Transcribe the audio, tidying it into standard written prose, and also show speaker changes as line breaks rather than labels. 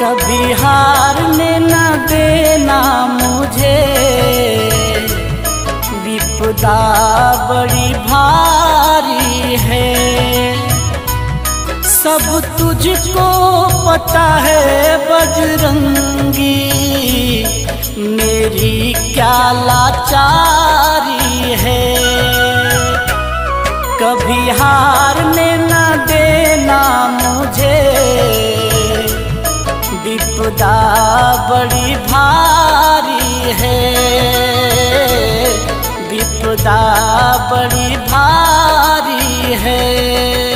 कभी हारने न देना मुझे, विपदा बड़ी भारी है। सब तुझको पता है बजरंगी, मेरी क्या लाचारी है। कभी हारने न देना मुझे, विपदा बड़ी भारी है, विपदा बड़ी भारी है।